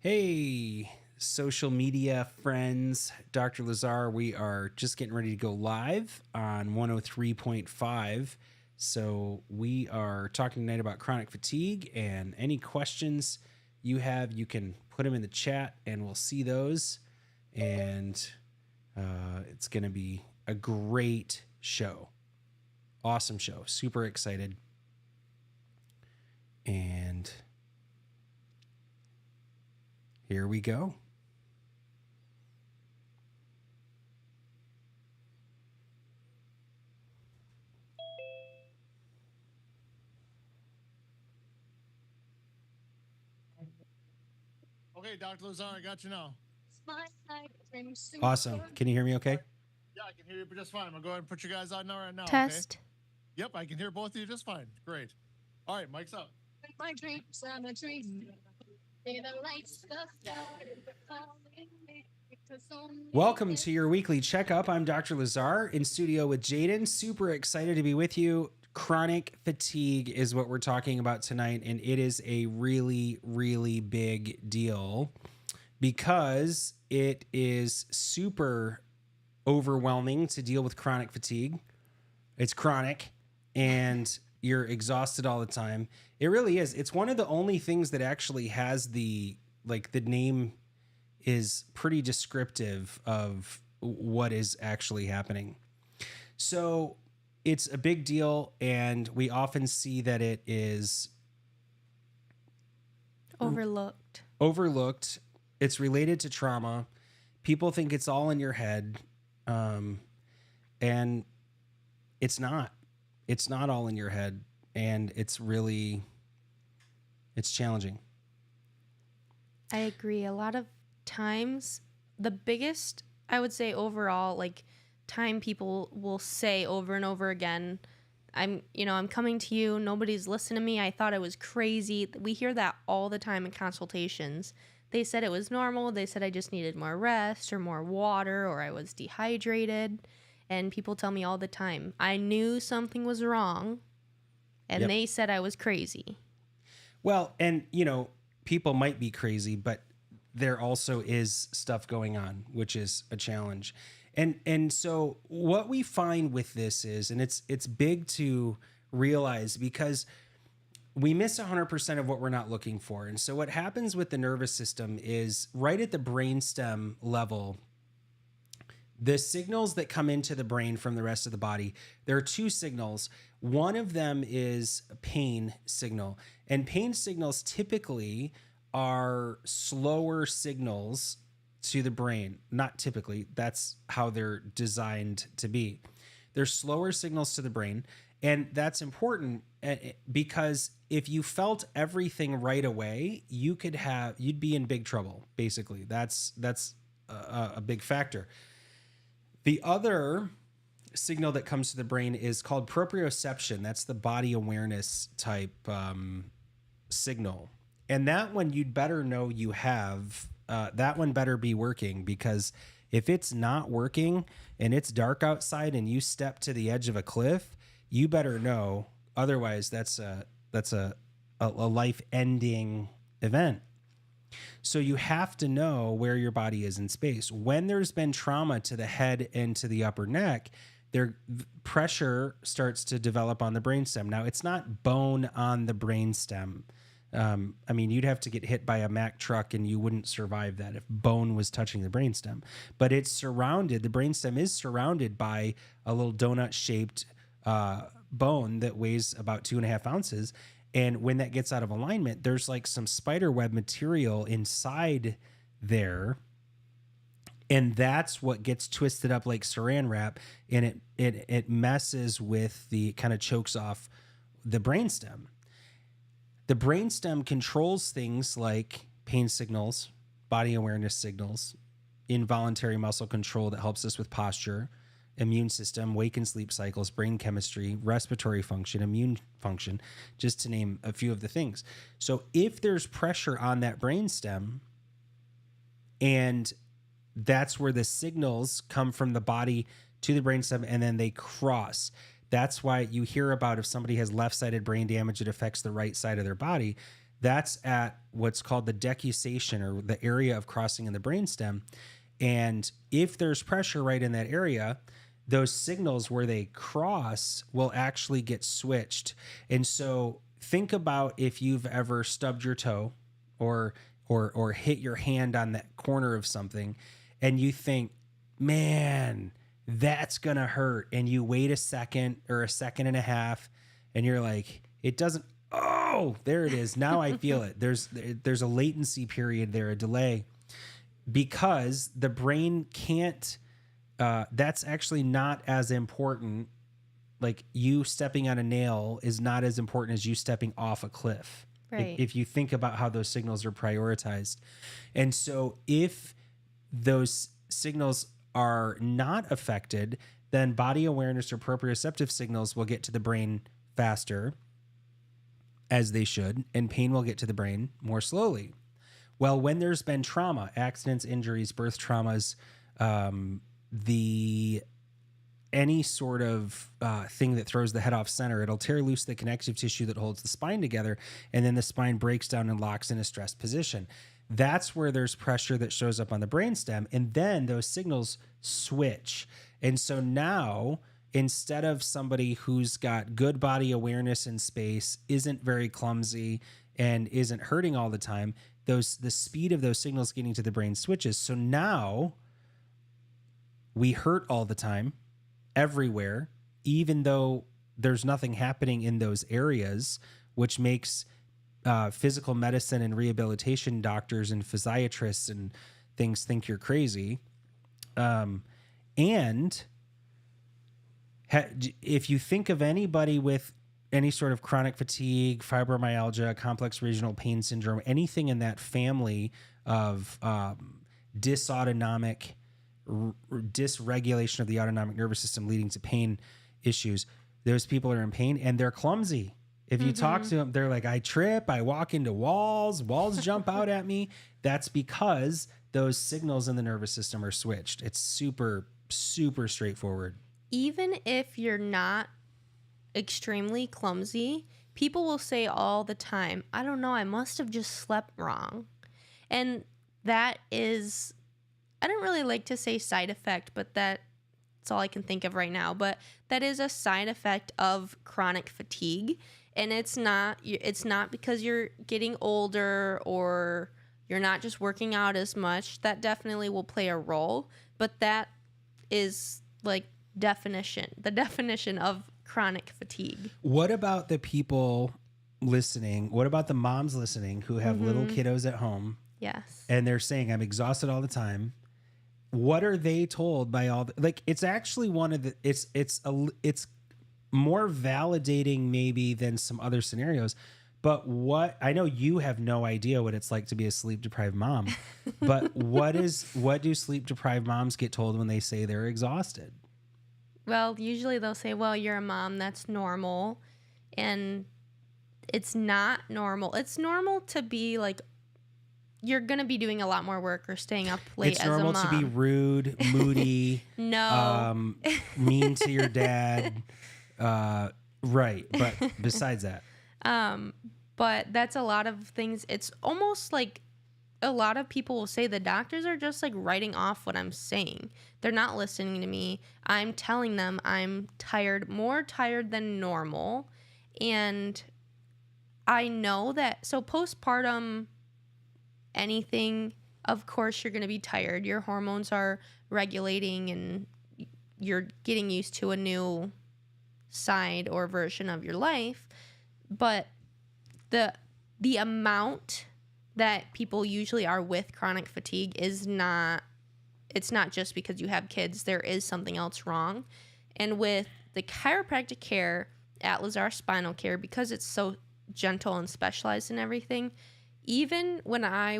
Hey, social media friends, Dr. Lazar, we are just getting ready to go live on 103.5. So, we are talking tonight about chronic fatigue, and any questions you have, you can put them in the chat and we'll see those. And it's going to be a great show. Awesome show. Super excited. And here we go. Okay, Dr. Lazar, I got you now. Awesome. Can you hear me okay? Yeah, I can hear you just fine. I'm going to go ahead and put you guys on now right now. Test. Okay? Yep, I can hear both of you just fine. Great. All right, mic's up. My dreams are a dream. Welcome to your weekly checkup. I'm Dr. Lazar in studio with Jaden. Super excited to be with you. Chronic fatigue is what we're talking about tonight, and it is a really, really big deal because it is super overwhelming to deal with chronic fatigue. It's chronic, and you're exhausted all the time. It really is. It's one of the only things that actually has the name is pretty descriptive of what is actually happening. So it's a big deal, and we often see that it is overlooked. It's related to trauma. People think it's all in your head, and it's not. It's not all in your head, and it's challenging. I agree. A lot of times, the biggest, I would say overall, time people will say over and over again, I'm coming to you. Nobody's listening to me. I thought I was crazy. We hear that all the time in consultations. They said it was normal. They said I just needed more rest or more water or I was dehydrated. And people tell me all the time, I knew something was wrong, and They said I was crazy. Well, and, people might be crazy, but there also is stuff going on, which is a challenge. And so what we find with this is, and it's big to realize because we miss 100% of what we're not looking for. And so what happens with the nervous system is right at the brainstem level, the signals that come into the brain from the rest of the body, there are two signals. One of them is a pain signal. And pain signals typically are slower signals to the brain. Not typically, that's how they're designed to be. They're slower signals to the brain. And that's important because if you felt everything right away, you'd be in big trouble, basically. That's a big factor. The other signal that comes to the brain is called proprioception. That's the body awareness type signal. And that one you'd better know you have. That one better be working, because if it's not working and it's dark outside and you step to the edge of a cliff, you better know. Otherwise, that's a life-ending event. So you have to know where your body is in space. When there's been trauma to the head and to the upper neck, pressure starts to develop on the brainstem. Now, it's not bone on the brainstem. You'd have to get hit by a Mack truck and you wouldn't survive that if bone was touching the brainstem. But the brainstem is surrounded by a little donut-shaped bone that weighs about 2.5 ounces. And when that gets out of alignment, there's like some spider web material inside there. And that's what gets twisted up like saran wrap. And it messes with kind of chokes off the brainstem. The brainstem controls things like pain signals, body awareness signals, involuntary muscle control that helps us with posture, immune system, wake and sleep cycles, brain chemistry, respiratory function, immune function, just to name a few of the things. So if there's pressure on that brainstem, and that's where the signals come from the body to the brainstem and then they cross. That's why you hear about if somebody has left-sided brain damage, it affects the right side of their body. that's at what's called the decussation, or the area of crossing in the brainstem. And if there's pressure right in that area, those signals where they cross will actually get switched. And so think about if you've ever stubbed your toe or hit your hand on that corner of something, and you think, man, that's gonna hurt, and you wait a second or a second and a half, and you're like, it doesn't. Oh, there it is. Now I feel it. There's a latency period there, a delay, because the brain can't. That's actually not as important. Like, you stepping on a nail is not as important as you stepping off a cliff. Right. If you think about how those signals are prioritized. And so if those signals are not affected, then body awareness or proprioceptive signals will get to the brain faster, as they should, and pain will get to the brain more slowly. Well, when there's been trauma, accidents, injuries, birth traumas, any sort of thing that throws the head off center, it'll tear loose the connective tissue that holds the spine together, and then the spine breaks down and locks in a stressed position. That's where there's pressure that shows up on the brainstem, and then those signals switch. And so now, instead of somebody who's got good body awareness in space, isn't very clumsy, and isn't hurting all the time, the speed of those signals getting to the brain switches. So now we hurt all the time, everywhere, even though there's nothing happening in those areas, which makes physical medicine and rehabilitation doctors and physiatrists and things think you're crazy. And if you think of anybody with any sort of chronic fatigue, fibromyalgia, complex regional pain syndrome, anything in that family of dysautonomic dysregulation of the autonomic nervous system leading to pain issues, those people are in pain and they're clumsy. If you talk to them, they're like, I trip, I walk into walls jump out at me. That's because those signals in the nervous system are switched. It's super, super straightforward. Even if you're not extremely clumsy, people will say all the time, I don't know, I must have just slept wrong. And that is, I don't really like to say side effect, but that's all I can think of right now. But that is a side effect of chronic fatigue. And it's not because you're getting older or you're not just working out as much. That definitely will play a role. But that is like the definition of chronic fatigue. What about the people listening? What about the moms listening who have little kiddos at home? Yes. And they're saying, I'm exhausted all the time. What are they told by all like, it's actually one of the, it's more validating maybe than some other scenarios. But what, I know you have no idea what it's like to be a sleep deprived mom, but what do sleep deprived moms get told when they say they're exhausted? Well, usually they'll say, well, you're a mom, that's normal. And it's not normal. It's normal to be like, you're going to be doing a lot more work or staying up late as a mom. It's normal to be rude, moody, no, mean to your dad. Right. But besides that. But that's a lot of things. It's almost like a lot of people will say the doctors are just like writing off what I'm saying. They're not listening to me. I'm telling them I'm tired, more tired than normal. And I know that, so postpartum, anything, of course you're going to be tired. Your hormones are regulating and you're getting used to a new side or version of your life. But the amount that people usually are with chronic fatigue is not, it's not just because you have kids. There is something else wrong. And with the chiropractic care at Lazar Spinal Care, because it's so gentle and specialized in everything, even when I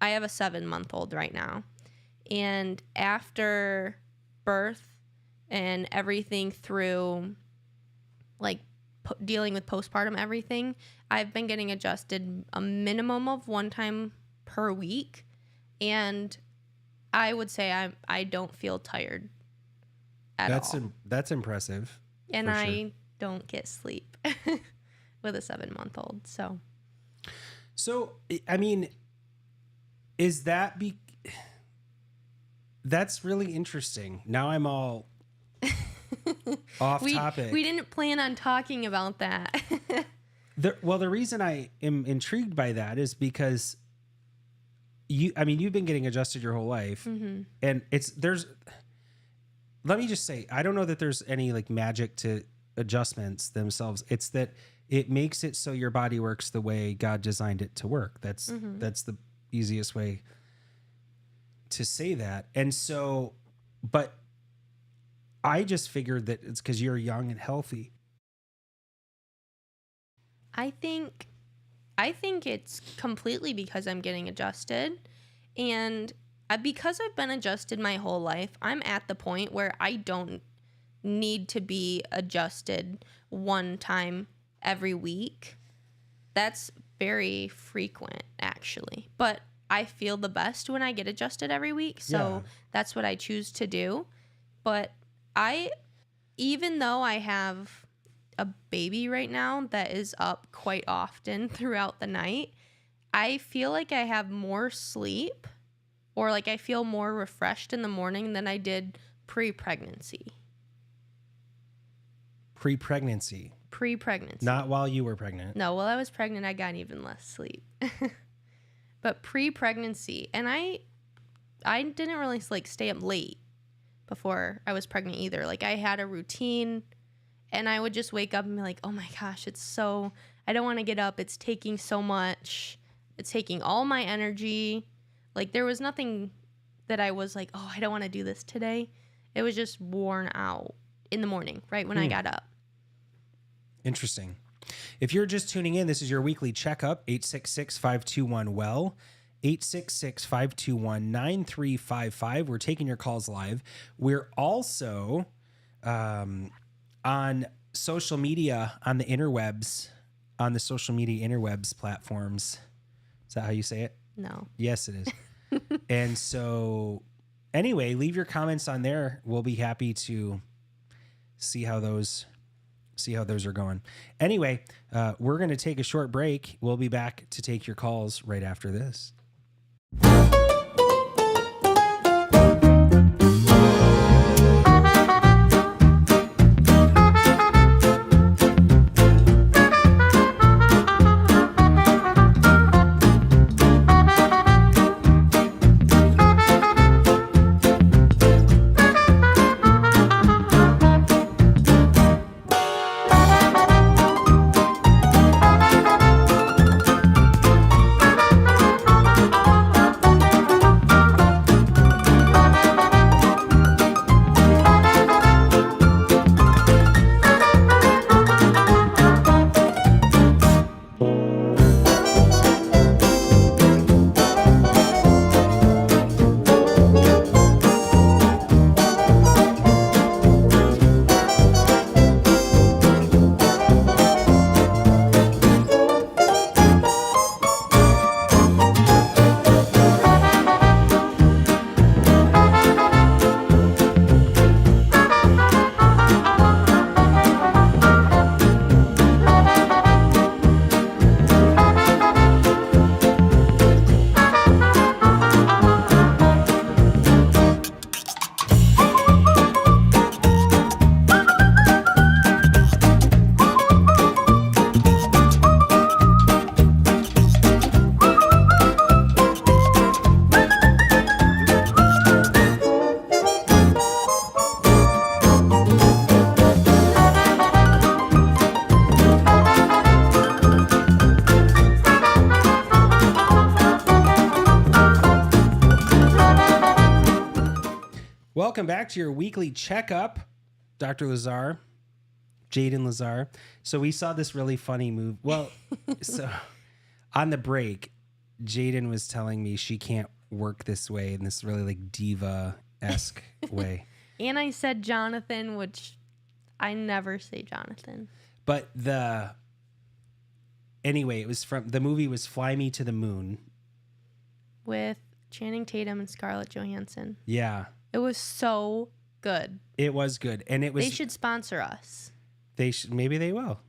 have a 7-month-old right now, and after birth and everything through like dealing with postpartum everything, I've been getting adjusted a minimum of 1 time per week, and I would say I don't feel tired at all. That's impressive. And I don't get sleep with a 7-month-old. So So, I mean, is that that's really interesting. Now I'm all off topic. We didn't plan on talking about that. The reason I am intrigued by that is because you've been getting adjusted your whole life, and let me just say, I don't know that there's any like magic to adjustments themselves. It's that it makes it so your body works the way God designed it to work. That's the easiest way to say that. And so, but I just figured that it's because you're young and healthy. I think it's completely because I'm getting adjusted, and because I've been adjusted my whole life, I'm at the point where I don't need to be adjusted one time every week. That's very frequent, actually. But I feel the best when I get adjusted every week, so that's what I choose to do. But even though I have a baby right now that is up quite often throughout the night, I feel like I have more sleep, or like I feel more refreshed in the morning than I did pre-pregnancy. Pre-pregnancy. Not while you were pregnant. No, while I was pregnant, I got even less sleep. But pre-pregnancy, and I didn't really like stay up late before I was pregnant either. Like I had a routine. And I would just wake up and be like, oh my gosh, I don't want to get up. It's taking so much. It's taking all my energy. Like there was nothing that I was like, oh, I don't want to do this today. It was just worn out in the morning, right when I got up. Interesting. If you're just tuning in, this is your weekly checkup, 866-521-WELL, 866-521-9355. We're taking your calls live. We're also on social media, on the interwebs, on the social media interwebs platforms. Is that how you say it? No. Yes, it is. And so anyway, leave your comments on there. We'll be happy to see how those are going. Anyway, we're going to take a short break. We'll be back to take your calls right after this. Welcome back to your weekly checkup, Dr. Lazar, Jaden Lazar. So we saw this really funny move. Well, so on the break, Jaden was telling me she can't work this way in this really like diva-esque way. And I said Jonathan, which I never say Jonathan. But anyway, it was the movie was Fly Me to the Moon. With Channing Tatum and Scarlett Johansson. Yeah. It was so good. It was good. And it was. They should sponsor us. Maybe they will.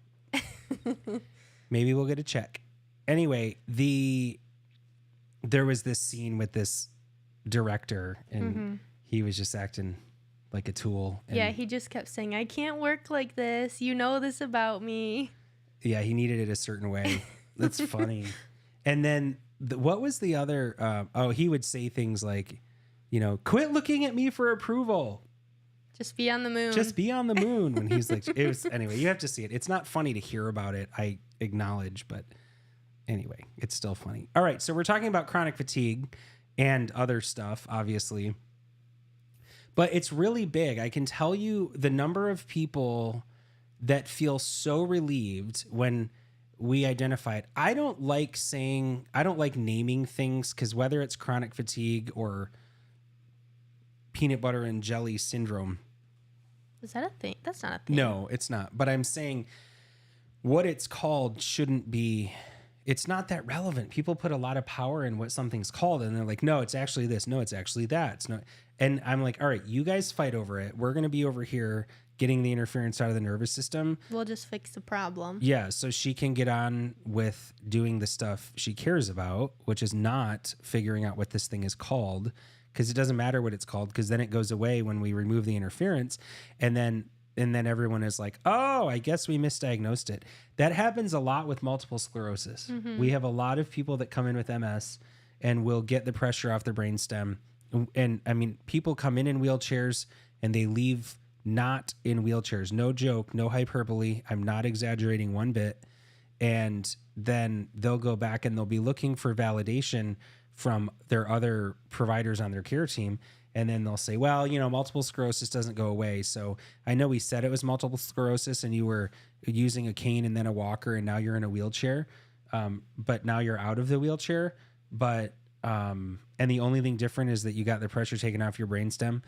Maybe we'll get a check. anyway, there was this scene with this director, and he was just acting like a tool. And Yeah, he just kept saying, "I can't work like this. You know this about me." yeah, he needed it a certain way. That's funny. And then what was the other? He would say things like, quit looking at me for approval. Just be on the moon. Just be on the moon. When he's like, it was anyway. You have to see it. It's not funny to hear about it. I acknowledge, but anyway, it's still funny. All right, so we're talking about chronic fatigue and other stuff, obviously, but it's really big. I can tell you the number of people that feel so relieved when we identify it. I don't like naming things, because whether it's chronic fatigue or peanut butter and jelly syndrome. Is that a thing? That's not a thing. No, it's not. But I'm saying what it's called shouldn't be, it's not that relevant. People put a lot of power in what something's called, and they're like, no, it's actually this. No, it's actually that. It's not. And I'm like, all right, you guys fight over it. We're going to be over here getting the interference out of the nervous system. We'll just fix the problem. Yeah, so she can get on with doing the stuff she cares about, which is not figuring out what this thing is called, because it doesn't matter what it's called, because then it goes away when we remove the interference, and then everyone is like, oh, I guess we misdiagnosed it. That happens a lot with multiple sclerosis. We have a lot of people that come in with MS and will get the pressure off their brainstem. And I mean, people come in wheelchairs and they leave not in wheelchairs. No joke, no hyperbole. I'm not exaggerating one bit. And then they'll go back and they'll be looking for validation from their other providers on their care team. And then they'll say, well, multiple sclerosis doesn't go away. So I know we said it was multiple sclerosis and you were using a cane and then a walker, and now you're in a wheelchair. But now you're out of the wheelchair. But, and the only thing different is that you got the pressure taken off your brainstem.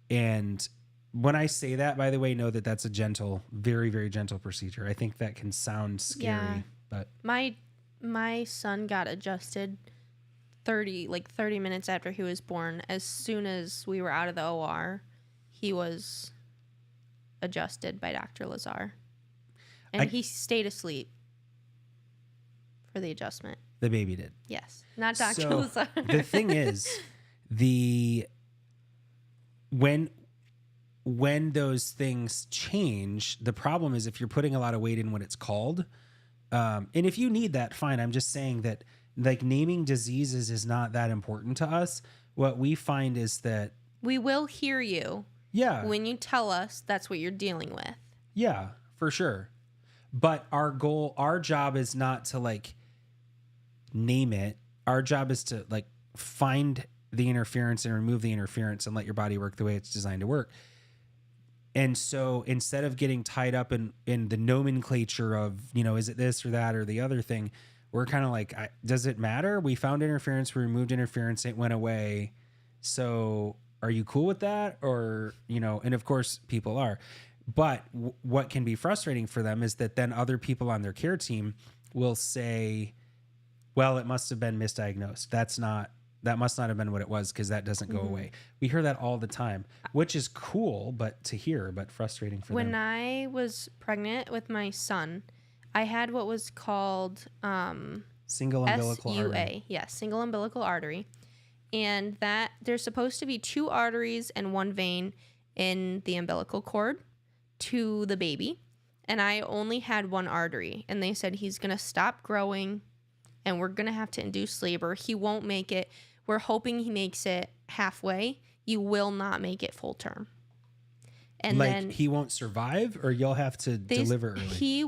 And when I say that, by the way, know that that's a gentle, very, very gentle procedure. I think that can sound scary, Yeah. but My son got adjusted 30 minutes after he was born. As soon as we were out of the OR, he was adjusted by Dr. Lazar. And he stayed asleep for the adjustment. the baby did. Yes. Not Dr. So Lazar. the thing is, when those things change, the problem is if you're putting a lot of weight in what it's called, and if you need that, fine. I'm just saying that like naming diseases is not that important to us. What we find is that We will hear you when you tell us that's what you're dealing with. Yeah, for sure. But our job is not to like name it. Our job is to like find the interference and remove the interference and let your body work the way it's designed to work. And so instead of getting tied up in the nomenclature of, is it this or that or the other thing, we're kind of like, does it matter? We found interference, we removed interference, it went away. So are you cool with that? Or, and of course people are. But what can be frustrating for them is that then other people on their care team will say, well, it must have been misdiagnosed. That must not have been what it was, because that doesn't go away. We hear that all the time, which is cool, but frustrating for them. When I was pregnant with my son, I had what was called Single umbilical SUA. artery. Yes, single umbilical artery. And that there's supposed to be 2 arteries and 1 vein in the umbilical cord to the baby. And I only had 1 artery. And they said he's going to stop growing and we're going to have to induce labor. He won't make it. We're hoping he makes it halfway. You will not make it full term. And like then he won't survive, or you'll have to deliver early?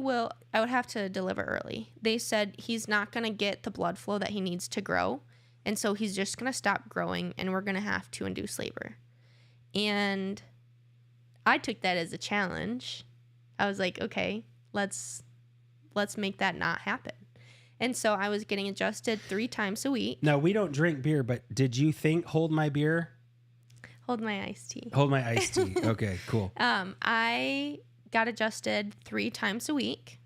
I would have to deliver early. They said he's not going to get the blood flow that he needs to grow. And so he's just going to stop growing and we're going to have to induce labor. And I took that as a challenge. I was like, okay, let's make that not happen. And so I was getting adjusted 3 times a week. Now, we don't drink beer, but did you think hold my beer? Hold my iced tea. Hold my iced tea. Okay, cool. I got adjusted 3 times a week.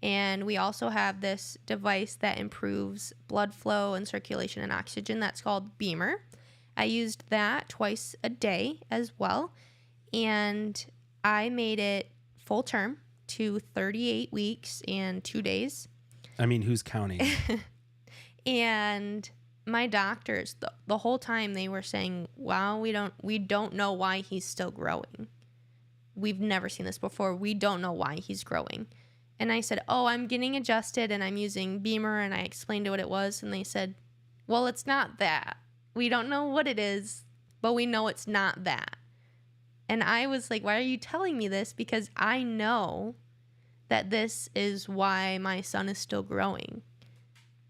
And we also have this device that improves blood flow and circulation and oxygen. That's called Beamer. I used that twice a day as well. And I made it full term to 38 weeks and 2 days. I mean, who's counting? And my doctors, the whole time they were saying, wow, we don't know why he's still growing. We've never seen this before. We don't know why he's growing. And I said, oh, I'm getting adjusted and I'm using Beamer. And I explained what it was. And they said, well, it's not that. We don't know what it is, but we know it's not that. And I was like, why are you telling me this? Because I know that this is why my son is still growing.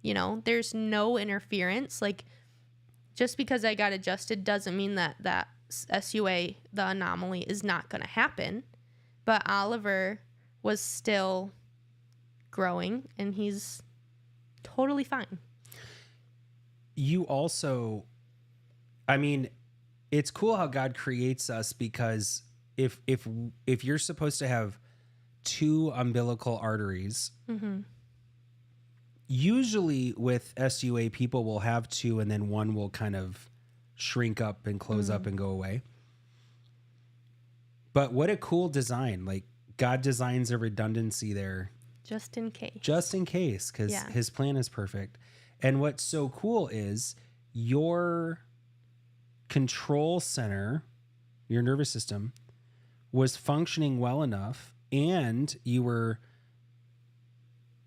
You know, there's no interference. Like, just because I got adjusted doesn't mean that SUA, the anomaly, is not going to happen. But Oliver was still growing, and he's totally fine. You also, I mean, it's cool how God creates us, because if you're supposed to have 2 umbilical arteries, usually with SUA, people will have 2 and then one will kind of shrink up and close up and go away. But what a cool design. Like, God designs a redundancy there. Just in case. Just in case, because his plan is perfect. And what's so cool is your control center, your nervous system, was functioning well enough, and you were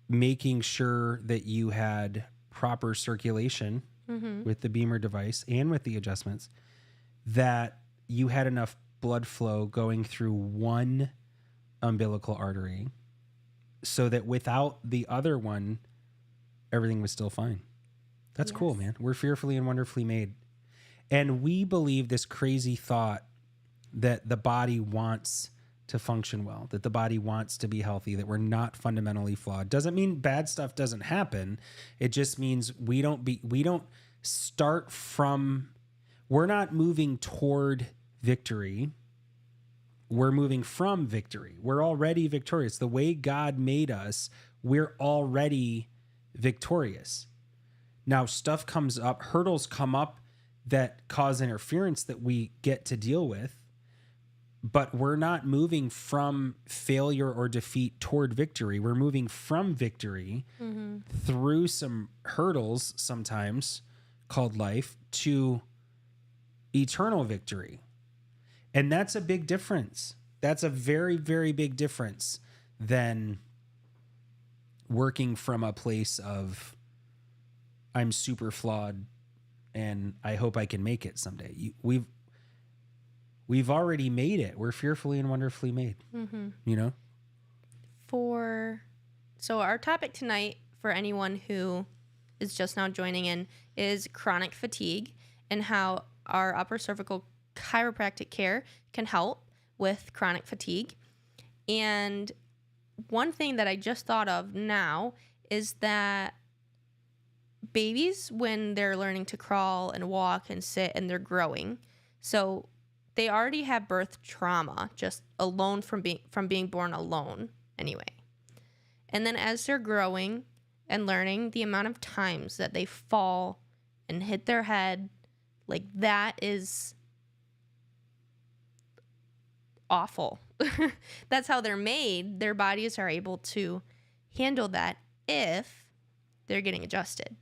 making sure that you had proper circulation with the Beamer device and with the adjustments, that you had enough blood flow going through one umbilical artery so that without the other one, everything was still fine. That's cool, man. We're fearfully and wonderfully made. And we believe this crazy thought that the body wants to function well, that the body wants to be healthy, that we're not fundamentally flawed. Doesn't mean bad stuff doesn't happen. It just means we don't start from, we're not moving toward victory. We're moving from victory. We're already victorious. The way God made us, we're already victorious. Now, stuff comes up, hurdles come up that cause interference that we get to deal with. But we're not moving from failure or defeat toward victory. We're moving from victory through some hurdles, sometimes called life, to eternal victory. And that's a big difference. That's a very, very big difference than working from a place of, I'm super flawed and I hope I can make it someday. We've already made it. We're fearfully and wonderfully made, you know? So our topic tonight, for anyone who is just now joining in, is chronic fatigue and how our upper cervical chiropractic care can help with chronic fatigue. And one thing that I just thought of now is that babies, when they're learning to crawl and walk and sit and they're growing, so they already have birth trauma just alone from being born alone anyway. And then as they're growing and learning, the amount of times that they fall and hit their head, like, that is awful. That's how they're made. Their bodies are able to handle that if they're getting adjusted.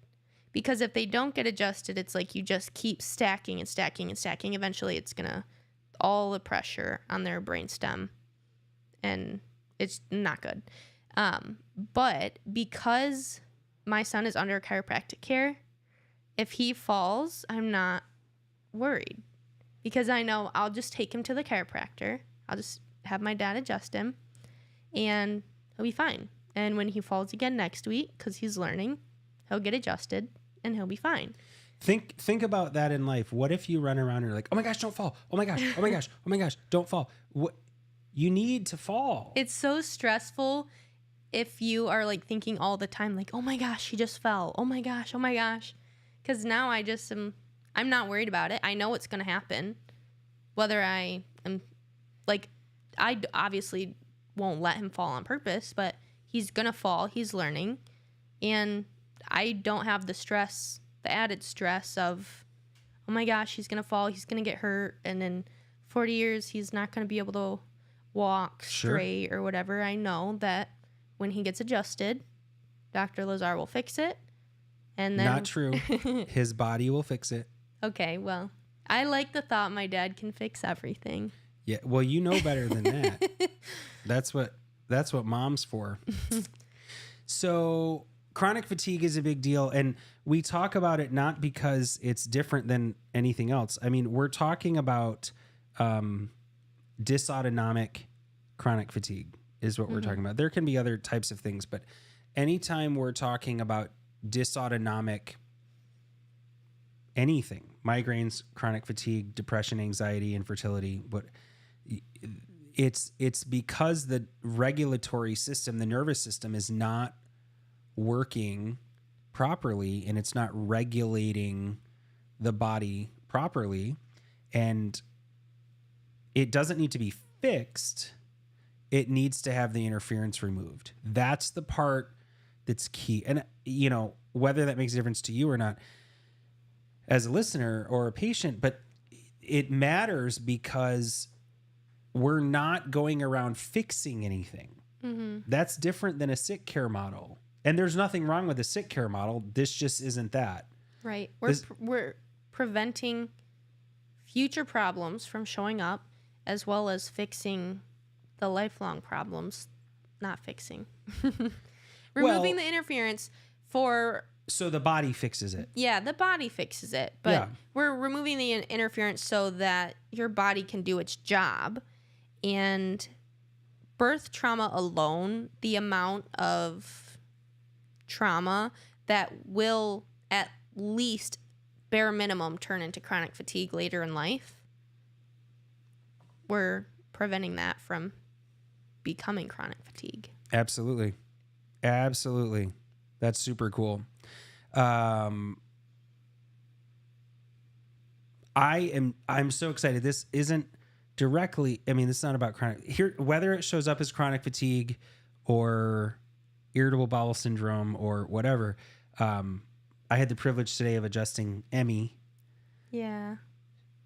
Because if they don't get adjusted, it's like you just keep stacking and stacking and stacking. Eventually it's going to all the pressure on their brainstem, and it's not good. But because my son is under chiropractic care, if he falls, I'm not worried, because I know I'll just take him to the chiropractor. I'll just have my dad adjust him, and he'll be fine. And when he falls again next week, because he's learning, he'll get adjusted, and he'll be fine. Think about that in life. What if you run around and you're like, oh my gosh, don't fall. Oh my gosh, oh my gosh, oh my gosh, don't fall. What? You need to fall. It's so stressful if you are like thinking all the time, like, oh my gosh, he just fell. Oh my gosh, oh my gosh. Because now I'm not worried about it. I know it's going to happen. Whether I am, like, I obviously won't let him fall on purpose, but he's going to fall. He's learning. And I don't have the added stress of, oh my gosh, he's going to fall, he's going to get hurt, and in 40 years, he's not going to be able to walk straight or whatever. I know that when he gets adjusted, Dr. Lazar will fix it. And then Not true. His body will fix it. Okay, well, I like the thought my dad can fix everything. Yeah. Well, you know better than that. That's what mom's for. So chronic fatigue is a big deal. And we talk about it not because it's different than anything else. I mean, we're talking about dysautonomic chronic fatigue is what we're talking about. There can be other types of things, but anytime we're talking about dysautonomic anything, migraines, chronic fatigue, depression, anxiety, infertility, but it's because the regulatory system, the nervous system is not working properly and it's not regulating the body properly, and it doesn't need to be fixed. It needs to have the interference removed. That's the part that's key. And, you know, whether that makes a difference to you or not as a listener or a patient, but it matters because we're not going around fixing anything. That's different than a sick care model. And there's nothing wrong with a sick care model. This just isn't that. Right. This- We're preventing future problems from showing up, as well as fixing the lifelong problems, not fixing. Removing the interference for, So the body fixes it. yeah, the body fixes it, but Yeah. we're removing the interference so that your body can do its job. And birth trauma alone, the amount of trauma that will at least bare minimum turn into chronic fatigue later in life, we're preventing that from becoming chronic fatigue. Absolutely. Absolutely. That's super cool. I'm so excited. This isn't directly, I mean, this is not about chronic here, whether it shows up as chronic fatigue or irritable bowel syndrome or whatever. I had the privilege today of adjusting Emmy. Yeah.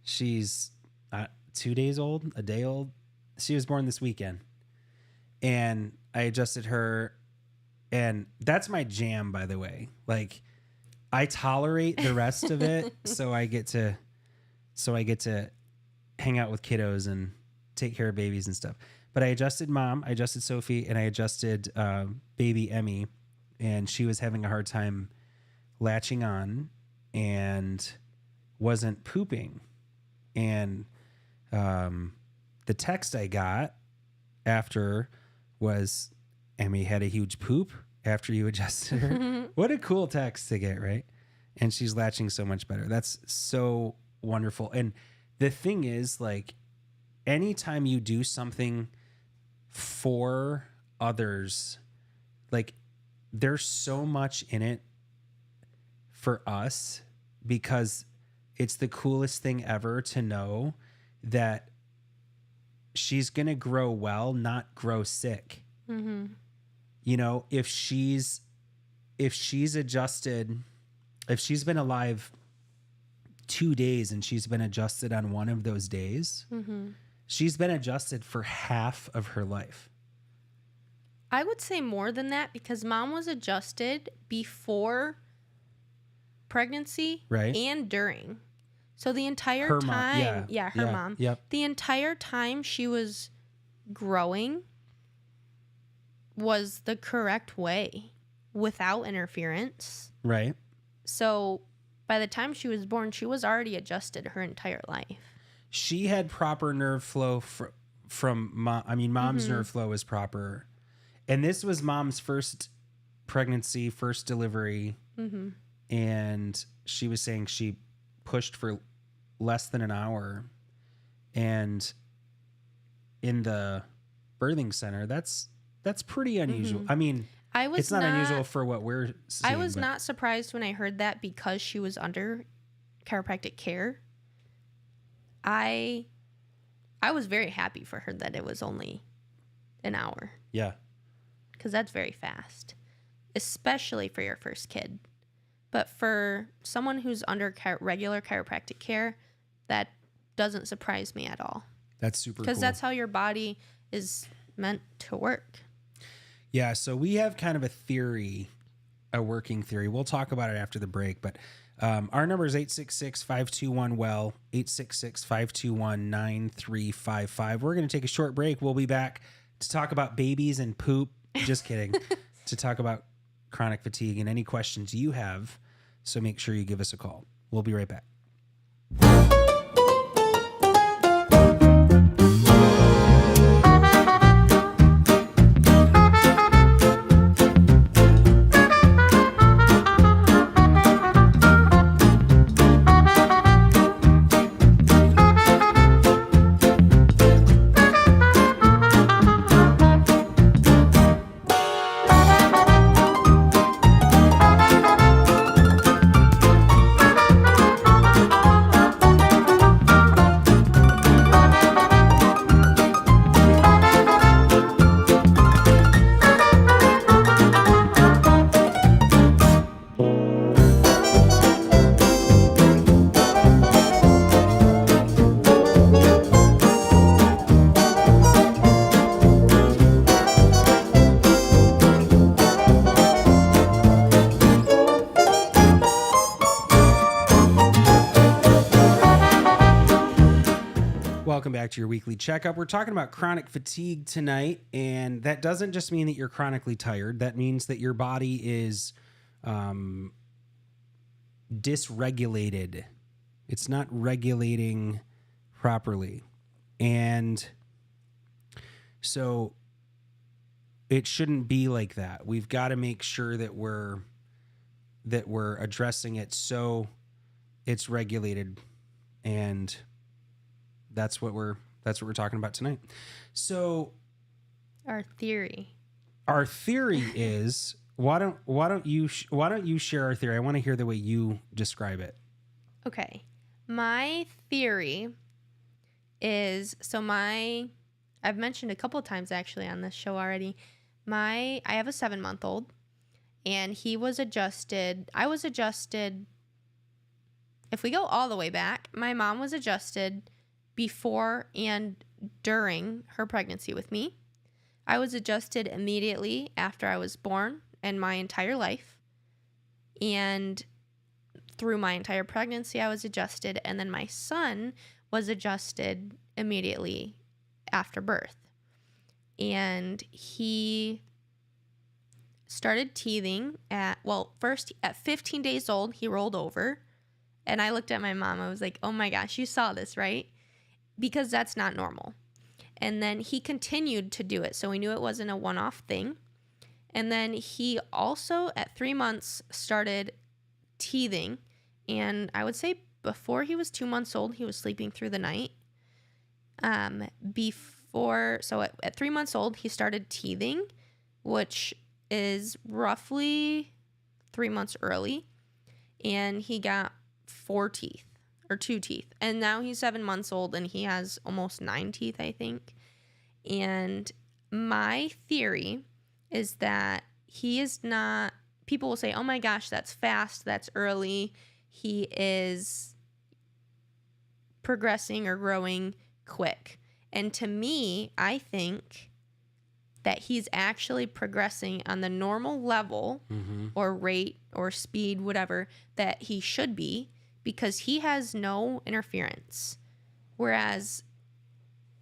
She's 2 days old, a day old. She was born this weekend. And I adjusted her, and that's my jam, by the way. Like, I tolerate the rest of it, so I get to hang out with kiddos and take care of babies and stuff. But I adjusted mom, I adjusted Sophie, and I adjusted baby Emmy, and she was having a hard time latching on and wasn't pooping. And the text I got after was, Emmy had a huge poop after you adjusted her. What a cool text to get, right? And she's latching so much better. That's so wonderful. And the thing is, like, anytime you do something for others, like, there's so much in it for us because it's the coolest thing ever to know that she's going to grow well, not grow sick. Mm-hmm. You know, if she's adjusted, if she's been alive 2 days and she's been adjusted on one of those days, she's been adjusted for half of her life. I would say more than that because mom was adjusted before pregnancy, Right. and during. So the entire Her mom, time, yeah, her yeah, mom. yep. The entire time she was growing was the correct way without interference. Right. So by the time she was born, she was already adjusted her entire life. She had proper nerve flow from mom. I mean, mom's nerve flow was proper. And this was mom's first pregnancy, first delivery. And she was saying she pushed for less than an hour. And in the birthing center, that's pretty unusual. I mean, it's not unusual for what we're seeing. I was not surprised when I heard that because she was under chiropractic care. I was very happy for her that it was only an hour Yeah. because that's very fast, especially for your first kid. But for someone who's under regular chiropractic care, that doesn't surprise me at all That's super cool. because that's how your body is meant to work. Yeah, so we have kind of a theory a working theory. We'll talk about it after the break, but our number is 866-521-WELL, 866-521-9355. We're going to take a short break. We'll be back to talk about babies and poop. Just kidding. To talk about chronic fatigue and any questions you have. So make sure you give us a call. We'll be right back. Welcome back to your weekly checkup. We're talking about chronic fatigue tonight, and that doesn't just mean that you're chronically tired. That means that your body is dysregulated. It's not regulating properly. And so it shouldn't be like that. We've got to make sure that we're addressing it so it's regulated, and that's what we're talking about tonight. So Our theory is why don't you share our theory? I want to hear the way you describe it. Okay. My theory is I've mentioned a couple of times actually on this show already. I have a 7-month-old, and I was adjusted. If we go all the way back, my mom was adjusted before and during her pregnancy with me. I was adjusted immediately after I was born and my entire life. And through my entire pregnancy, I was adjusted. And then my son was adjusted immediately after birth. And he started teething first at 15 days old, he rolled over. And I looked at my mom. I was like, oh my gosh, you saw this, right? Because that's not normal. And then he continued to do it. So we knew it wasn't a one-off thing. And then he also, at 3 months, started teething. And I would say before he was 2 months old, he was sleeping through the night. At 3 months old, he started teething, which is roughly 3 months early. And he got 4 teeth. Or 2 teeth. And now he's 7 months old and he has almost 9 teeth, I think. And my theory is that he is not, people will say, oh my gosh, that's fast, that's early. He is progressing or growing quick. And to me, I think that he's actually progressing on the normal level or rate or speed, whatever, that he should be, because he has no interference. Whereas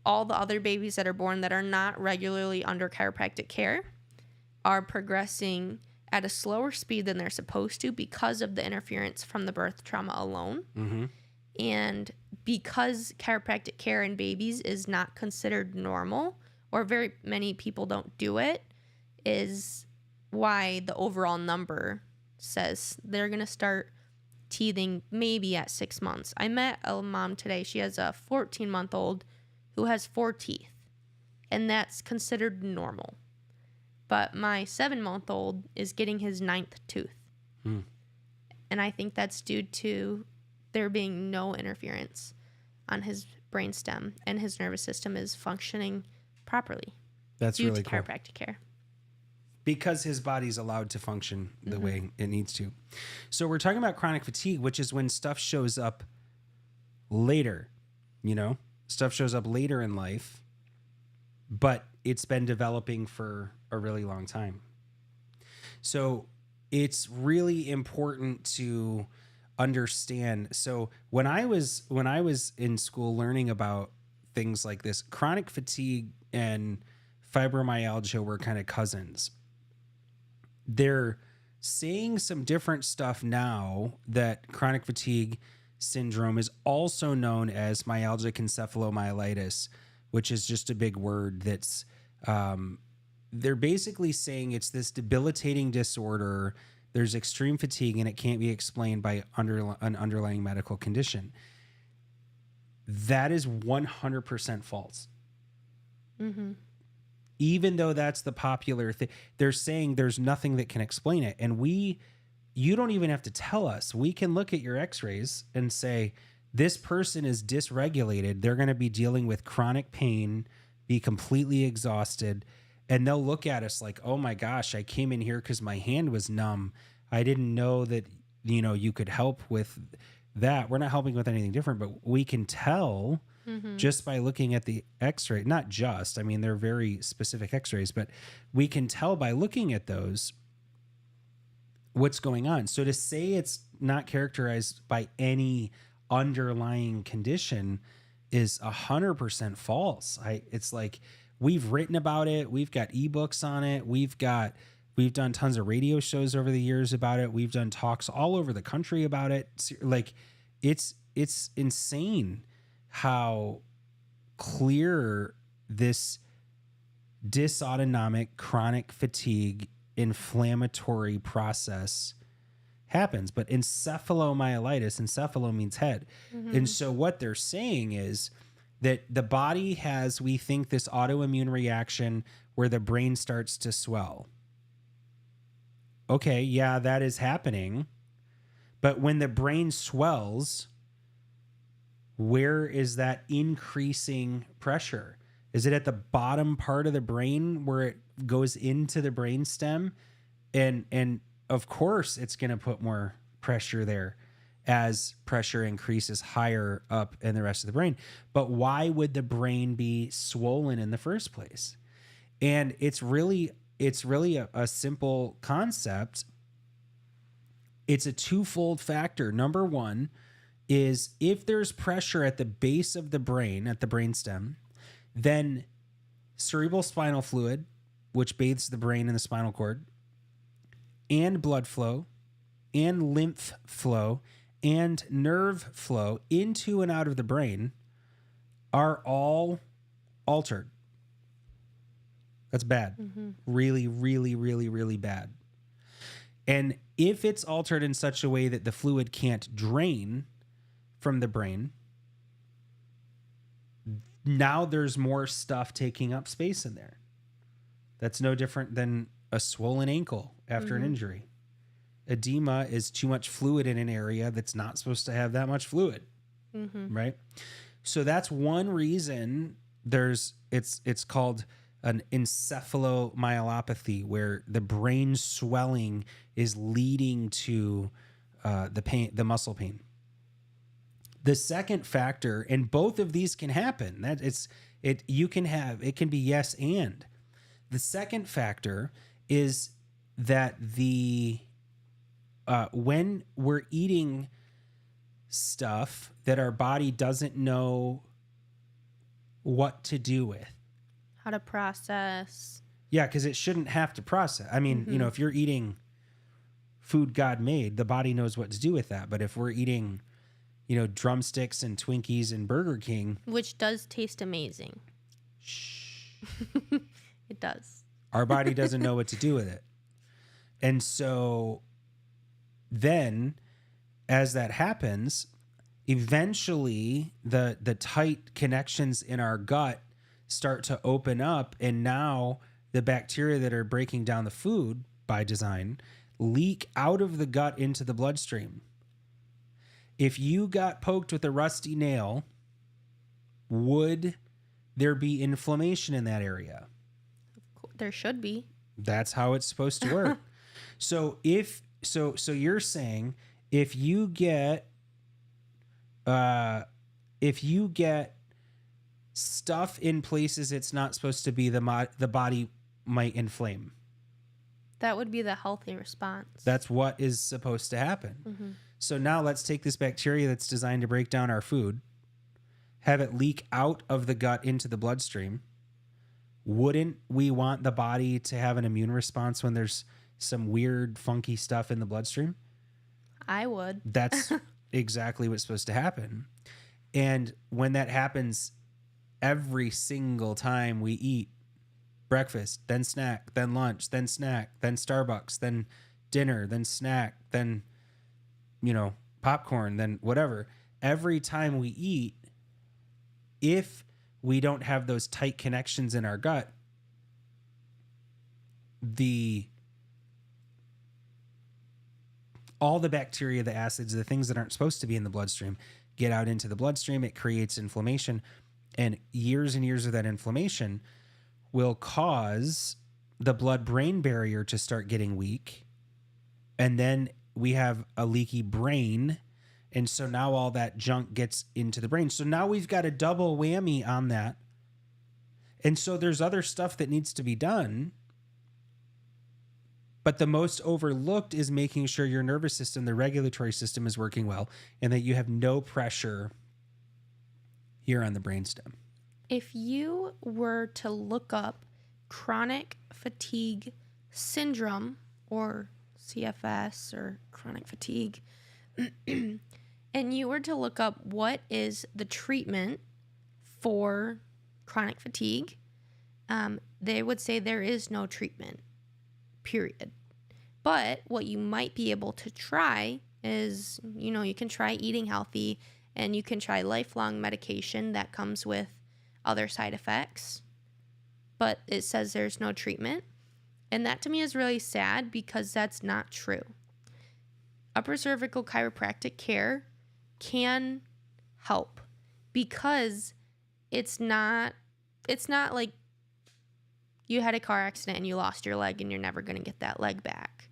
all the other babies that are born that are not regularly under chiropractic care are progressing at a slower speed than they're supposed to because of the interference from the birth trauma alone. Mm-hmm. And because chiropractic care in babies is not considered normal, or very many people don't do it, is why the overall number says they're going to start teething maybe at 6 months. I met a mom today. She has a 14-month-old who has 4 teeth, and that's considered normal. But my 7-month-old is getting his 9th tooth. And I think that's due to there being no interference on his brainstem, and his nervous system is functioning properly. That's due really to cool. chiropractic care. Because his body's allowed to function the way it needs to. So we're talking about chronic fatigue, which is when stuff shows up later, stuff shows up later in life, but it's been developing for a really long time. So it's really important to understand. So when I was in school learning about things like this, chronic fatigue and fibromyalgia were kind of cousins. They're saying some different stuff now that chronic fatigue syndrome is also known as myalgic encephalomyelitis, which is just a big word that's they're basically saying it's this debilitating disorder. There's extreme fatigue and it can't be explained by an underlying medical condition. That is 100% false. Mm-hmm. Even though that's the popular thing, they're saying there's nothing that can explain it. And you don't even have to tell us. We can look at your x-rays and say, this person is dysregulated. They're going to be dealing with chronic pain, be completely exhausted. And they'll look at us like, oh my gosh, I came in here because my hand was numb. I didn't know that, you could help with that. We're not helping with anything different, but we can tell just by looking at the x-ray, not just, I mean, they're very specific x-rays, but we can tell by looking at those what's going on. So to say it's not characterized by any underlying condition is 100% false. It's like, we've written about it. We've got ebooks on it. We've done tons of radio shows over the years about it. We've done talks all over the country about it. Like, it's insane how clear this dysautonomic chronic fatigue inflammatory process happens. But encephalomyelitis, encephalo means head. And so what they're saying is that the body has, we think, this autoimmune reaction where the brain starts to swell. Okay, yeah, that is happening. But when the brain swells, where is that increasing pressure? Is it at the bottom part of the brain where it goes into the brain stem? And of course, it's going to put more pressure there as pressure increases higher up in the rest of the brain. But why would the brain be swollen in the first place? And it's really a simple concept. It's a twofold factor. Number one is if there's pressure at the base of the brain, at the brainstem, then cerebral spinal fluid, which bathes the brain and the spinal cord, and blood flow, and lymph flow, and nerve flow into and out of the brain are all altered. That's bad. Really, really, really, really bad. And if it's altered in such a way that the fluid can't drain from the brain, now there's more stuff taking up space in there. That's no different than a swollen ankle after an injury. Edema is too much fluid in an area that's not supposed to have that much fluid, right? So that's one reason it's called an encephalomyelopathy, where the brain swelling is leading to the muscle pain. The second factor, and both of these can happen. It can be yes and. The second factor is that when we're eating stuff that our body doesn't know what to do with, How to process. yeah, because it shouldn't have to process. I mean, if you're eating food God made, the body knows what to do with that. But if we're eating, drumsticks and Twinkies and Burger King, Which does taste amazing. It does. our body doesn't know what to do with it. And so then as that happens, eventually the tight connections in our gut start to open up, and now the bacteria that are breaking down the food by design leak out of the gut into the bloodstream. If you got poked with a rusty nail, would there be inflammation in that area? There should be. That's how it's supposed to work. So you're saying if you get stuff in places it's not supposed to be, the body might inflame. That would be the healthy response. That's what is supposed to happen. So now let's take this bacteria that's designed to break down our food, have it leak out of the gut into the bloodstream. Wouldn't we want the body to have an immune response when there's some weird, funky stuff in the bloodstream? I would. That's exactly what's supposed to happen. And when that happens every single time we eat breakfast, then snack, then lunch, then snack, then Starbucks, then dinner, then snack, then, popcorn, then whatever. Every time we eat, if we don't have those tight connections in our gut, all the bacteria, the acids, the things that aren't supposed to be in the bloodstream get out into the bloodstream. It creates inflammation, and years of that inflammation will cause the blood-brain barrier to start getting weak. And then we have a leaky brain. And so now all that junk gets into the brain. So now we've got a double whammy on that. And so there's other stuff that needs to be done. But the most overlooked is making sure your nervous system, the regulatory system, is working well and that you have no pressure here on the brainstem. If you were to look up chronic fatigue syndrome or CFS or chronic fatigue, and you were to look up what is the treatment for chronic fatigue, they would say there is no treatment, period. But what you might be able to try is, you can try eating healthy and you can try lifelong medication that comes with other side effects, but it says there's no treatment. And that to me is really sad because that's not true. Upper cervical chiropractic care can help because it's not like you had a car accident and you lost your leg and you're never going to get that leg back.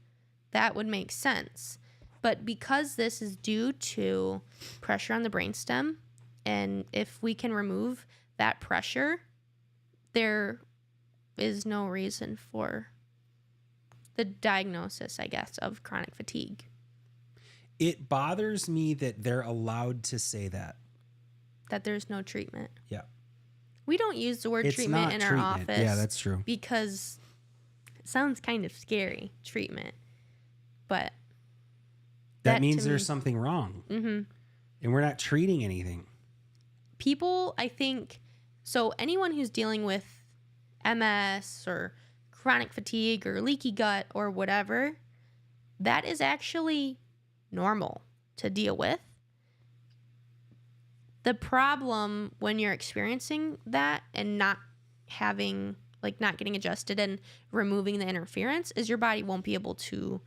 That would make sense. But because this is due to pressure on the brainstem, and if we can remove that pressure, there is no reason for the diagnosis, I guess, of chronic fatigue. It bothers me that they're allowed to say that. That there's no treatment. Yeah. We don't use the word It's treatment not in treatment. our office. Yeah, that's true. Because it sounds kind of scary, treatment. But That to means there's me- something wrong. Mm-hmm. And we're not treating anything. People, I think, so anyone who's dealing with MS or chronic fatigue or leaky gut or whatever, that is actually normal to deal with. The problem when you're experiencing that and not having, not getting adjusted and removing the interference is your body won't be able to,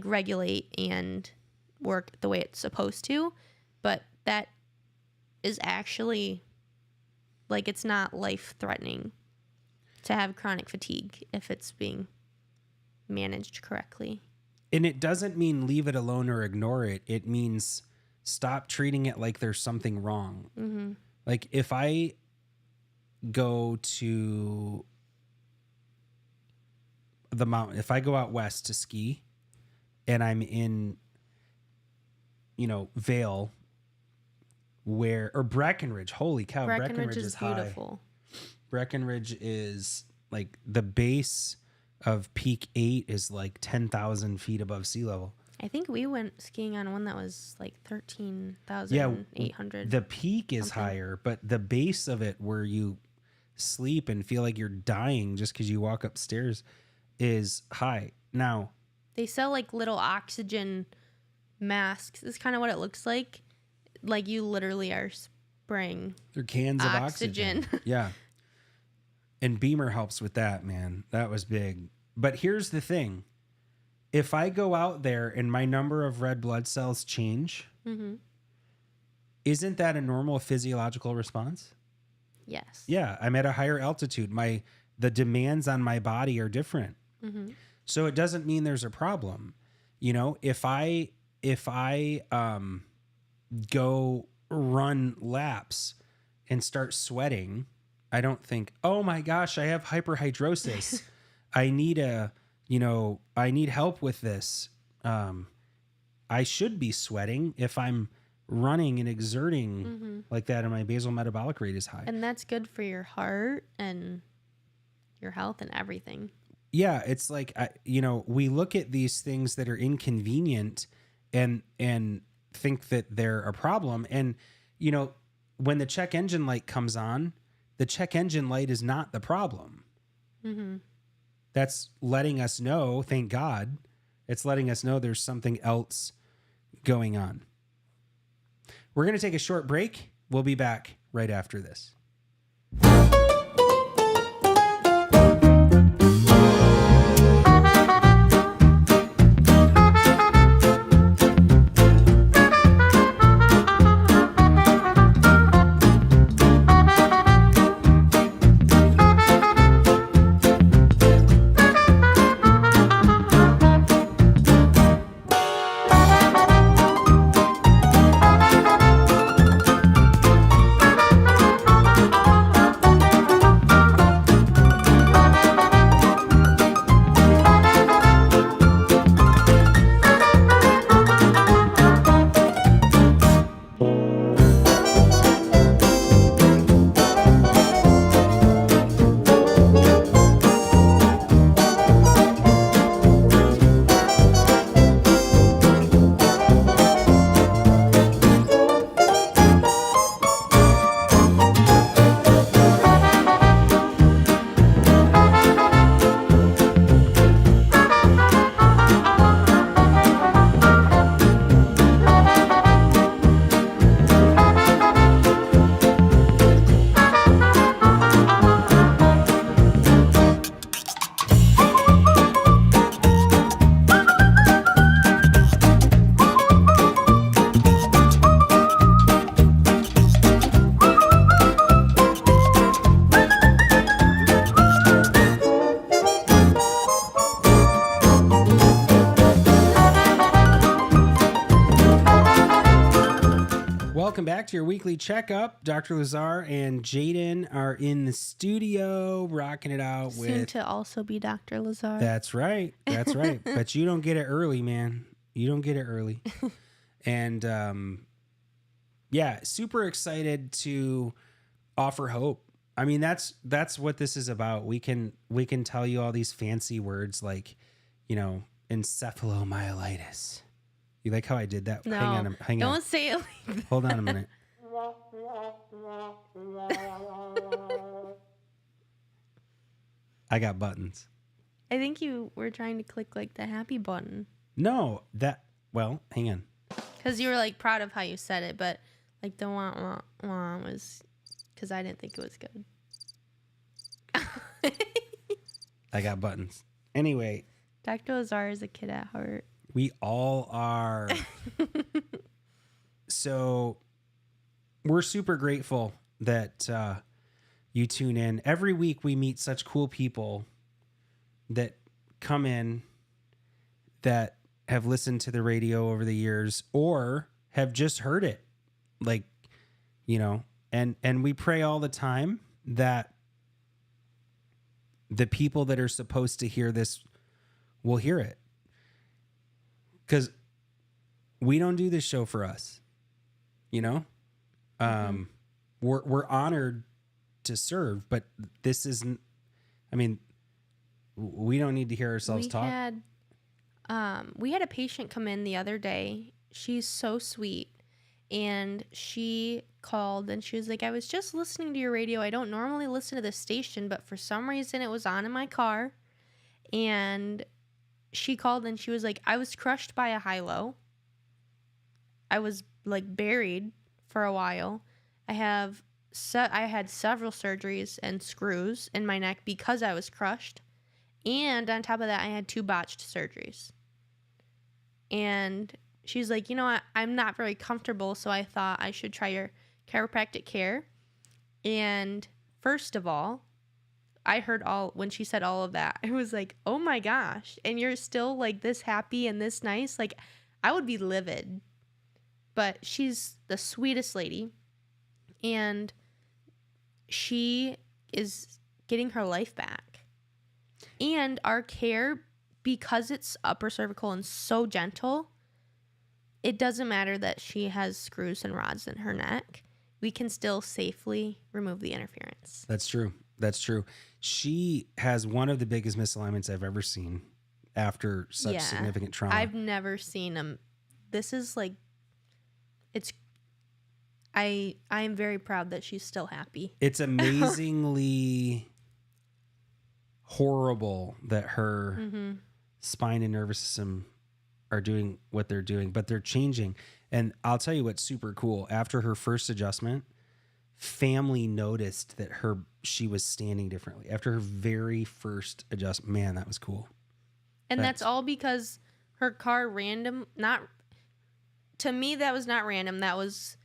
regulate and work the way it's supposed to. But that is actually, it's not life-threatening to have chronic fatigue if it's being managed correctly. And it doesn't mean leave it alone or ignore it. It means stop treating it like there's something wrong. Mm-hmm. Like if I go to the mountain, if I go out west to ski and I'm in, Vail or Breckenridge, holy cow, Breckenridge is is high. beautiful. Breckenridge is the base of Peak 8 is 10,000 feet above sea level. I think we went skiing on one that was 13,800. The peak is something. higher, but the base of it where you sleep and feel like you're dying just because you walk upstairs is high. Now, They sell little oxygen masks. It's kind of what it looks like. You literally are spraying. they're cans of Oxygen. oxygen. Yeah. And Beamer helps with that, man. That was big. But here's the thing. If I go out there and my number of red blood cells change, Mm-hmm. isn't that a normal physiological response? Yes. Yeah, I'm at a higher altitude. The demands on my body are different. Mm-hmm. So it doesn't mean there's a problem. If I go run laps and start sweating, I don't think, oh my gosh, I have hyperhidrosis. I need a I need help with this. I should be sweating if I'm running and exerting like that, and my basal metabolic rate is high. And that's good for your heart and your health and everything. Yeah, it's like we look at these things that are inconvenient and think that they're a problem. And when the check engine light comes on, the check engine light is not the problem. Mm-hmm. That's letting us know, thank God, it's letting us know there's something else going on. We're going to take a short break. We'll be back right after this. Welcome back to your weekly checkup. Dr. Lazar and Jaden are in the studio rocking it out Soon with... to also be Dr. Lazar. That's right. That's right. But you don't get it early, man. You don't get it early. And super excited to offer hope. I mean, that's what this is about. We can tell you all these fancy words like, encephalomyelitis. You like how I did that? No, hang on. Don't say it like that. Hold on a minute. I got buttons. I think you were trying to click like the happy button. No, hang on. Because you were like proud of how you said it, but like the wah wah wah was because I didn't think it was good. I got buttons. Anyway. Dr. Lazar is a kid at heart. We all are. So we're super grateful that you tune in. Every week we meet such cool people that come in that have listened to the radio over the years or have just heard it. Like, and we pray all the time that the people that are supposed to hear this will hear it. Because we don't do this show for us, We're honored to serve, but this isn't. I mean, we don't need to hear ourselves talk. We had a patient come in the other day. She's so sweet, and she called and she was like, "I was just listening to your radio. I don't normally listen to this station, but for some reason it was on in my car, and." She called and she was like, I was crushed by a high-low. I was like buried for a while. I had several surgeries and screws in my neck because I was crushed. And on top of that, I had 2 botched surgeries. And she's like, I'm not very comfortable, so I thought I should try your chiropractic care. And first of all, I heard when she said all of that, I was like, oh my gosh. And you're still like this happy and this nice. Like I would be livid, but she's the sweetest lady. And she is getting her life back. And our care because it's upper cervical and so gentle, it doesn't matter that she has screws and rods in her neck. We can still safely remove the interference. That's true. That's true. She has one of the biggest misalignments I've ever seen after such significant trauma. I've never seen them. This is like, it's, I am very proud that she's still happy. It's amazingly horrible that her spine and nervous system are doing what they're doing, but they're changing. And I'll tell you what's super cool. After her first adjustment, family noticed that she was standing differently. After her very first adjustment, man, that was cool. And that's all because her car to me, that was not random. That was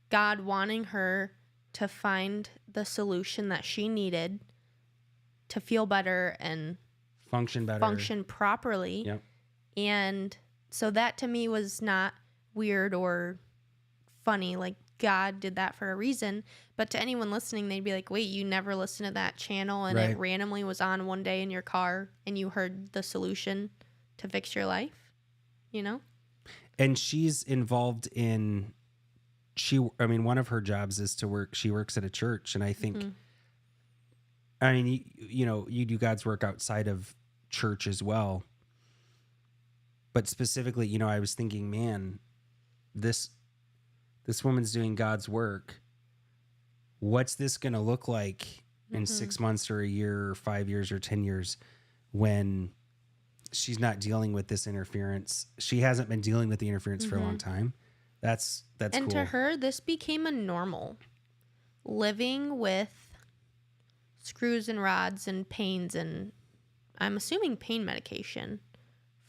God wanting her to find the solution that she needed to feel better and function better, function properly. Yep. And so that to me was not weird or funny. Like, God did that for a reason. But to anyone listening, they'd be like, wait, you never listened to that channel and it randomly was on one day in your car and you heard the solution to fix your life, you know? And she's involved in, one of her jobs is to work, she works at a church. And I think, you do God's work outside of church as well. But specifically, I was thinking, man, this woman's doing God's work. What's this going to look like in 6 months or a year or 5 years or 10 years when she's not dealing with this interference? She hasn't been dealing with the interference for a long time. That's and cool. To her, this became a normal. Living with screws and rods and pains and I'm assuming pain medication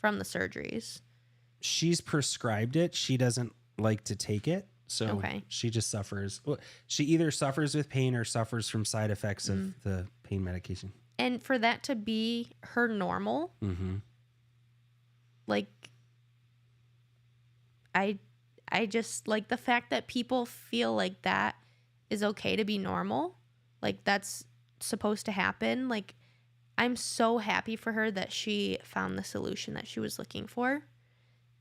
from the surgeries. She's prescribed it. She doesn't like to take it. So she just suffers. She either suffers with pain or suffers from side effects of the pain medication. And for that to be her normal, like, I just, like, the fact that people feel like that is okay to be normal, like, that's supposed to happen. Like, I'm so happy for her that she found the solution that she was looking for.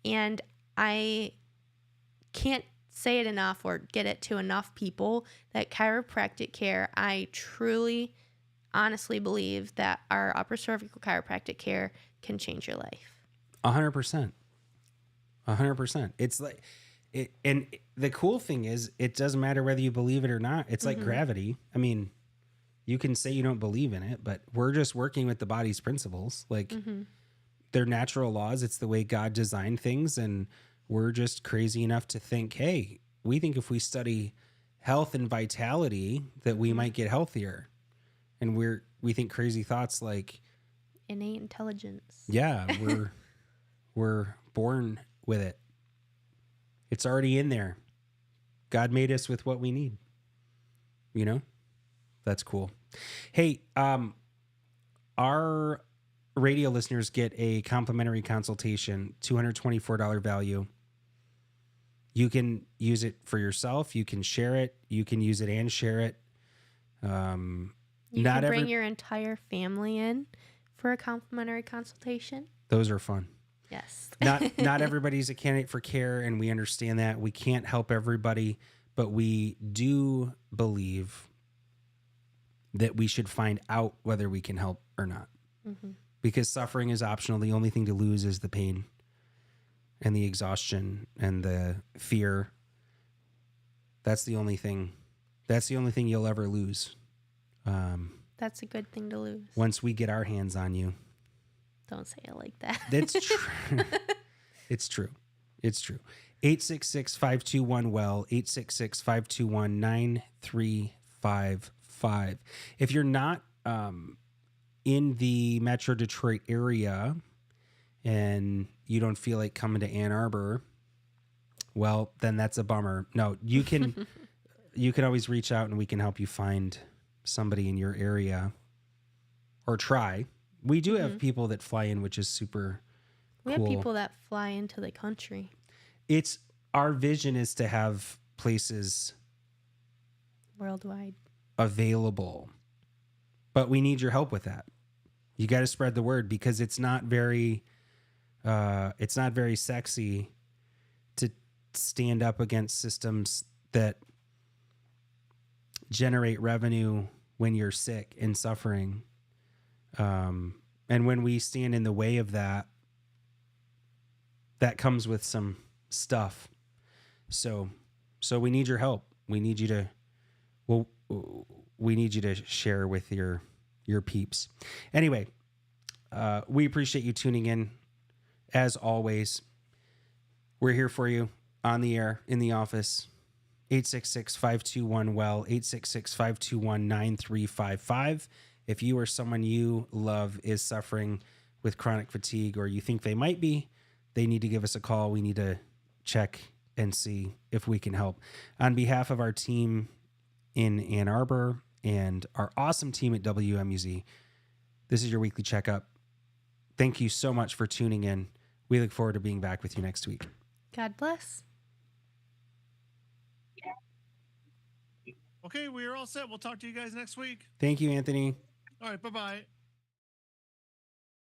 And I can't say it enough or get it to enough people that chiropractic care, I truly, honestly believe that our upper cervical chiropractic care can change your life. 100%. 100%. It's like, and the cool thing is, it doesn't matter whether you believe it or not. It's like gravity. I mean, you can say you don't believe in it, but we're just working with the body's principles. Like, they're natural laws. It's the way God designed things. And we're just crazy enough to think, hey, we think if we study health and vitality that we might get healthier. And we think crazy thoughts like innate intelligence. Yeah, we're born with it. It's already in there. God made us with what we need. That's cool. Hey, our radio listeners get a complimentary consultation, $224 value. You can use it for yourself. You can share it. You can use it and share it. You can bring your entire family in for a complimentary consultation. Those are fun. Yes. Not everybody's a candidate for care, and we understand that. We can't help everybody, but we do believe that we should find out whether we can help or not. Because suffering is optional. The only thing to lose is the pain and the exhaustion and the fear. That's the only thing you'll ever lose. That's a good thing to lose. Once we get our hands on you. Don't say it like that. That's true. It's true. It's true. 866-521-WELL, 866-521-9355. If you're not in the Metro Detroit area and you don't feel like coming to Ann Arbor, well, then that's a bummer. No, you can always reach out and we can help you find somebody in your area or try. We do have people that fly in, which is super cool. We have people that fly into the country. It's our vision is to have places worldwide available, but we need your help with that. You got to spread the word because it's not very sexy to stand up against systems that generate revenue when you're sick and suffering. And when we stand in the way of that, that comes with some stuff. So we need your help. We need you to share with your peeps. Anyway, we appreciate you tuning in. As always, we're here for you on the air, in the office. 866-521-WELL, 866-521-9355. If you or someone you love is suffering with chronic fatigue, or you think they might be, they need to give us a call. We need to check and see if we can help. On behalf of our team in Ann Arbor and our awesome team at WMUZ, this is your weekly checkup. Thank you so much for tuning in. We look forward to being back with you next week. God bless. Okay, we are all set. We'll talk to you guys next week. Thank you, Anthony. All right, bye-bye.